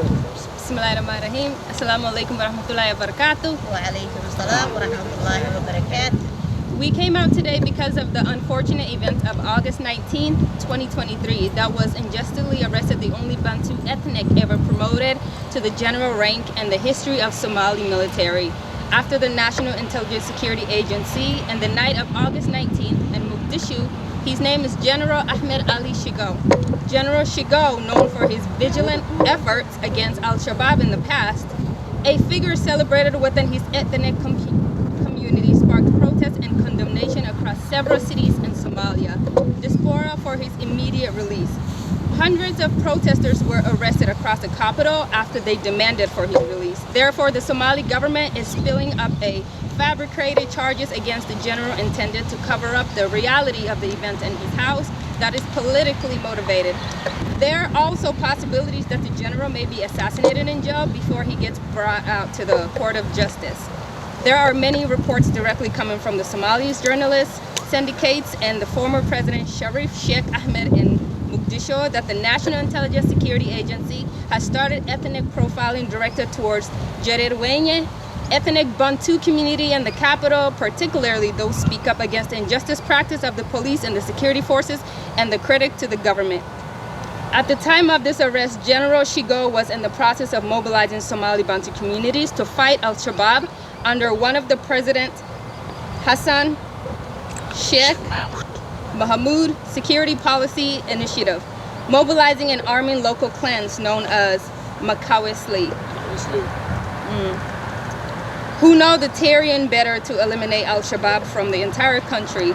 Bismillahirrahmanirrahim. Assalamu alaikum wa rahmatullahi wa barakatuh. Wa alaikum assalam wa rahmatullahi wa barakatuh. We came out today because of the unfortunate event of August 19, 2023 that was unjustly arrested the only Bantu ethnic ever promoted to the general rank in the history of Somali military. After the National Intelligence Security Agency and the night of August 19th in Mogadishu, his name is General Ahmed Ali Sheeqow. General Sheeqow, known for his vigilant efforts against Al-Shabaab in the past, a figure celebrated within his ethnic community, sparked protests and condemnation across several cities in Somalia. Diaspora for his immediate release. Hundreds of protesters were arrested across the capital after they demanded for his release. Therefore, the Somali government is spilling up a fabricated charges against the general intended to cover up the reality of the event in his house that is politically motivated. There are also possibilities that the general may be assassinated in jail before he gets brought out to the court of justice. There are many reports directly coming from the Somalis, journalists, syndicates, and the former president Sharif Sheikh Ahmed in Mogadishu that the National Intelligence Security Agency has started ethnic profiling directed towards Jarirwenye, ethnic Bantu community in the capital, particularly those speak up against the injustice practice of the police and the security forces and the critic to the government. At the time of this arrest, General Sheeqow was in the process of mobilizing Somali Bantu communities to fight Al-Shabaab under one of the President Hassan Sheikh Mohamud security policy initiative, mobilizing and arming local clans known as Makawisli. Who know the terrain better to eliminate Al-Shabaab from the entire country.